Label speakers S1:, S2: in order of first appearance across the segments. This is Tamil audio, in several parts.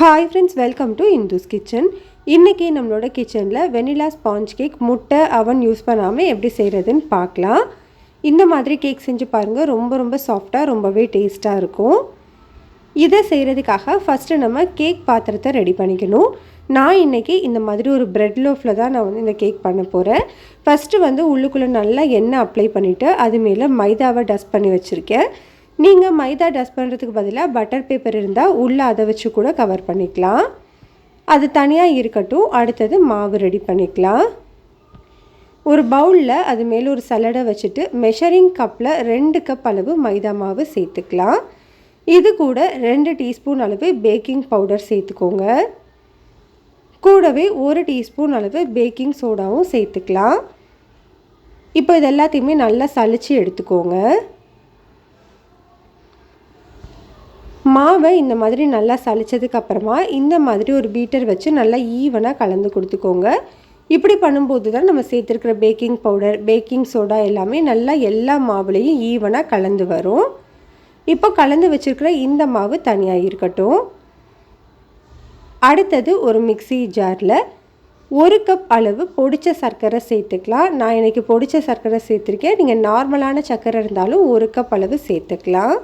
S1: Hi friends, welcome to Indhu's kitchen. இன்னைக்கு நம்மளோட கிச்சன்ல வெனிலா ஸ்பாஞ்ச் கேக் முட்டை அவன் யூஸ் பண்ணாம எப்படி செய்யறதுன்னு பார்க்கலாம். இந்த மாதிரி கேக் செஞ்சு பாருங்க, ரொம்ப சாஃப்ட்டா ரொம்பவே டேஸ்டா இருக்கும். இதை செய்யறதுக்காக ஃபர்ஸ்ட் நம்ம கேக் பாத்திரத்தை ரெடி பண்ணிக்கணும். நான் இன்னைக்கு இந்த மாதிரி ஒரு பிரெட் லோஃப்ல தான் நான் இந்த கேக் பண்ண போறேன். ஃபர்ஸ்ட் உள்ளுக்குள்ள நல்லா எண்ணெய் அப்ளை பண்ணிட்டு அது மேல மைதாவை டஸ்ட் பண்ணி வச்சிருக்கேன். நீங்கள் மைதா டஸ்ட் பண்ணுறதுக்கு பதிலாக பட்டர் பேப்பர் இருந்தால் உள்ளே அதை வச்சு கூட கவர் பண்ணிக்கலாம். அது தனியாக இருக்கட்டும். அடுத்தது மாவு ரெடி பண்ணிக்கலாம். ஒரு பவுலில் அது மேலே ஒரு சலடை வச்சுட்டு மெஷரிங் கப்பில் 2 கப் அளவு மைதா மாவு சேர்த்துக்கலாம். இது கூட 2 டீஸ்பூன் அளவு பேக்கிங் பவுடர் சேர்த்துக்கோங்க. கூடவே 1 டீஸ்பூன் அளவு பேக்கிங் சோடாவும் சேர்த்துக்கலாம். இப்போ இது எல்லாத்தையுமே நல்லா சலிச்சு எடுத்துக்கோங்க. மாவை இந்த மாதிரி நல்லா சலிச்சதுக்கு அப்புறமா இந்த மாதிரி ஒரு பீட்டர் வச்சு நல்லா ஈவனாக கலந்து கொடுத்துக்கோங்க. இப்படி பண்ணும்போது தான் நம்ம சேர்த்துருக்கிற பேக்கிங் பவுடர், பேக்கிங் சோடா எல்லாமே நல்லா எல்லா மாவுலேயும் ஈவனாக கலந்து வரும். இப்போ கலந்து வச்சுருக்கிற இந்த மாவு தனியாக இருக்கட்டும். அடுத்தது ஒரு மிக்ஸி ஜாரில் 1 கப் அளவு பொடிச்ச சர்க்கரை சேர்த்துக்கலாம். நான் இன்றைக்கி பொடிச்ச சர்க்கரை சேர்த்துருக்கேன். நீங்கள் நார்மலான சர்க்கரை இருந்தாலும் 1 கப் அளவு சேர்த்துக்கலாம்.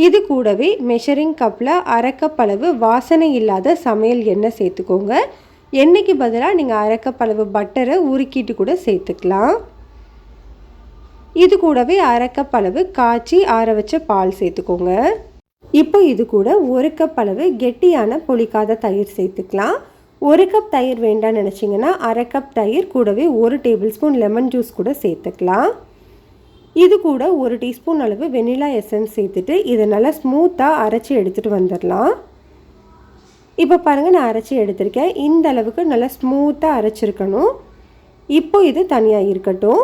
S1: இது கூடவே மெஷரிங் கப்பில் 1/2 கப் அளவு வாசனை இல்லாத சமையல் எண்ணெய் சேர்த்துக்கோங்க. எண்ணெய்க்கு பதிலாக நீங்கள் 1/2 கப் அளவு பட்டரை உருக்கிட்டு கூட சேர்த்துக்கலாம். இது கூடவே 1/2 கப் அளவு காய்ச்சி ஆற வச்ச பால் சேர்த்துக்கோங்க. இப்போ இது கூட 1 கப் அளவு கெட்டியான புளிக்காத தயிர் சேர்த்துக்கலாம். 1 கப் தயிர் வேண்டாம்னு நினச்சிங்கன்னா 1/2 கப் தயிர் கூடவே 1 டேபிள் ஸ்பூன் லெமன் ஜூஸ் கூட சேர்த்துக்கலாம். இது கூட 1 டீஸ்பூன் அளவு வெனிலா எசன்ஸ் சேர்த்துட்டு இதை நல்லா ஸ்மூத்தாக அரைச்சி எடுத்துகிட்டு வந்துடலாம். இப்போ பாருங்கள், நான் அரைச்சி எடுத்திருக்கேன். இந்த அளவுக்கு நல்லா ஸ்மூத்தாக அரைச்சிருக்கணும். இப்போ இது தனியாக இருக்கட்டும்.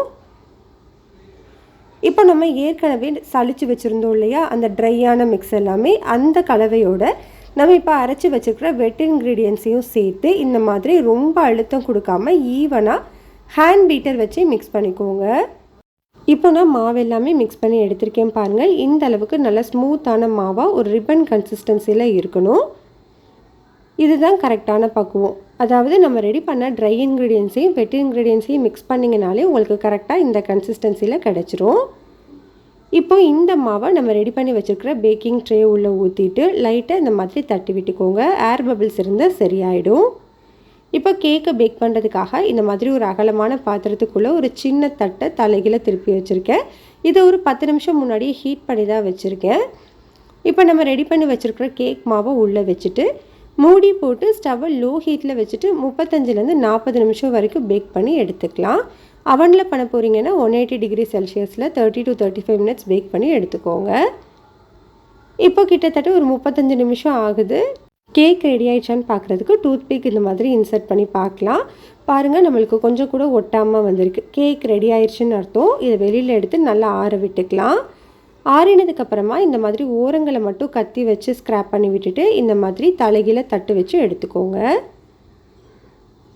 S1: இப்போ நம்ம ஏற்கனவே சளிச்சு வச்சுருந்தோம் இல்லையா, அந்த ட்ரையான மிக்ஸ் எல்லாமே அந்த கலவையோட நம்ம இப்போ அரைச்சி வச்சுருக்கிற வெட் இன்க்ரீடியன்ஸையும் சேர்த்து இந்த மாதிரி ரொம்ப அழுத்தம் கொடுக்காம ஈவனாக ஹேண்ட் பீட்டர் வச்சு மிக்ஸ் பண்ணிக்கோங்க. இப்போ நான் மாவு எல்லாமே மிக்ஸ் பண்ணி எடுத்திருக்கேன் பாருங்கள். இந்த அளவுக்கு நல்ல ஸ்மூத்தான மாவாக ஒரு ரிப்பன் கன்சிஸ்டன்சியில் இருக்கணும். இதுதான் கரெக்டான பக்குவம். அதாவது நம்ம ரெடி பண்ண ட்ரை இன்க்ரீடியன்ஸையும் வெட் இன்க்ரீடியன்ஸையும் மிக்ஸ் பண்ணிங்கனாலே உங்களுக்கு கரெக்டாக இந்த கன்சிஸ்டன்சியில் கிடச்சிரும். இப்போ இந்த மாவை நம்ம ரெடி பண்ணி வச்சுருக்கிற பேக்கிங் ட்ரே உள்ளே ஊற்றிட்டு லைட்டாக இந்த மாதிரி தட்டி விட்டுக்கோங்க. ஏர் பபிள்ஸ் இருந்தால் சரியாயிடும். இப்போ கேக்கை பேக் பண்ணுறதுக்காக இந்த மாதிரி ஒரு அகலமான பாத்திரத்துக்குள்ளே ஒரு சின்ன தட்டை தலைகீழ திருப்பி வச்சுருக்கேன். இதை ஒரு 10 நிமிஷம் முன்னாடியே ஹீட் பண்ணி தான் வச்சுருக்கேன். இப்போ நம்ம ரெடி பண்ணி வச்சுருக்கிற கேக் மாவை உள்ளே வச்சுட்டு மூடி போட்டு ஸ்டவ்வை லோ ஹீட்டில் வச்சுட்டு 35லேருந்து 40 நிமிஷம் வரைக்கும் பேக் பண்ணி எடுத்துக்கலாம். அவனில் பண்ண போகிறீங்கன்னா 180 டிகிரி செல்சியஸில் 30 to 35 மினிட்ஸ் பேக் பண்ணி எடுத்துக்கோங்க. இப்போ கிட்டத்தட்ட ஒரு 35 நிமிஷம் ஆகுது. கேக் ரெடி ஆயிடுச்சான்னு பார்க்குறதுக்கு டூத்பிக் இந்த மாதிரி இன்சர்ட் பண்ணி பார்க்கலாம். பாருங்கள், நம்மளுக்கு கொஞ்சம் கூட ஒட்டாமல் வந்திருக்கு. கேக் ரெடி ஆயிடுச்சுன்னு அர்த்தம். இதை வெளியில் எடுத்து நல்லா ஆற விட்டுக்கலாம். ஆறினதுக்கப்புறமா இந்த மாதிரி ஓரங்களை மட்டும் கத்தி வச்சு ஸ்க்ராப் பண்ணி விட்டுட்டு இந்த மாதிரி தலைகீழ தட்டு வச்சு எடுத்துக்கோங்க.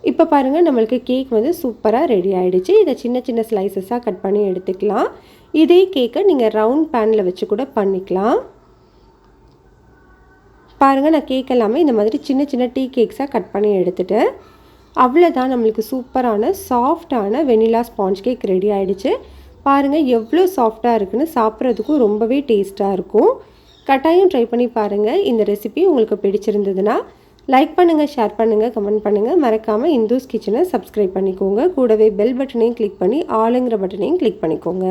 S1: இப்போ பாருங்கள், நம்மளுக்கு கேக் சூப்பராக ரெடி ஆகிடுச்சு. இதை சின்ன ஸ்லைசஸாக கட் பண்ணி எடுத்துக்கலாம். இதே கேக்கை நீங்கள் ரவுண்ட் பேனில் வச்சு கூட பண்ணிக்கலாம். பாருங்கள், நான் கேக் எல்லாமே இந்த மாதிரி சின்ன டீ கேக்ஸாக கட் பண்ணி எடுத்துகிட்டேன். அவ்வளோதான், நம்மளுக்கு சூப்பரான சாஃப்டான வெனிலா ஸ்பாஞ்ச் கேக் ரெடி ஆகிடுச்சு. பாருங்கள் எவ்வளோ சாஃப்டாக இருக்குன்னு, சாப்பிட்றதுக்கும் ரொம்பவே டேஸ்ட்டாக இருக்கும். கட்டாயம் ட்ரை பண்ணி பாருங்கள். இந்த ரெசிபி உங்களுக்கு பிடிச்சிருந்ததுன்னா லைக் பண்ணுங்கள், ஷேர் பண்ணுங்கள், கமெண்ட் பண்ணுங்கள். மறக்காமல் இந்துஸ் கிச்சனை சப்ஸ்கிரைப் பண்ணிக்கோங்க. கூடவே பெல் பட்டனையும் கிளிக் பண்ணி ஆளுங்கிற பட்டனையும் கிளிக் பண்ணிக்கோங்க.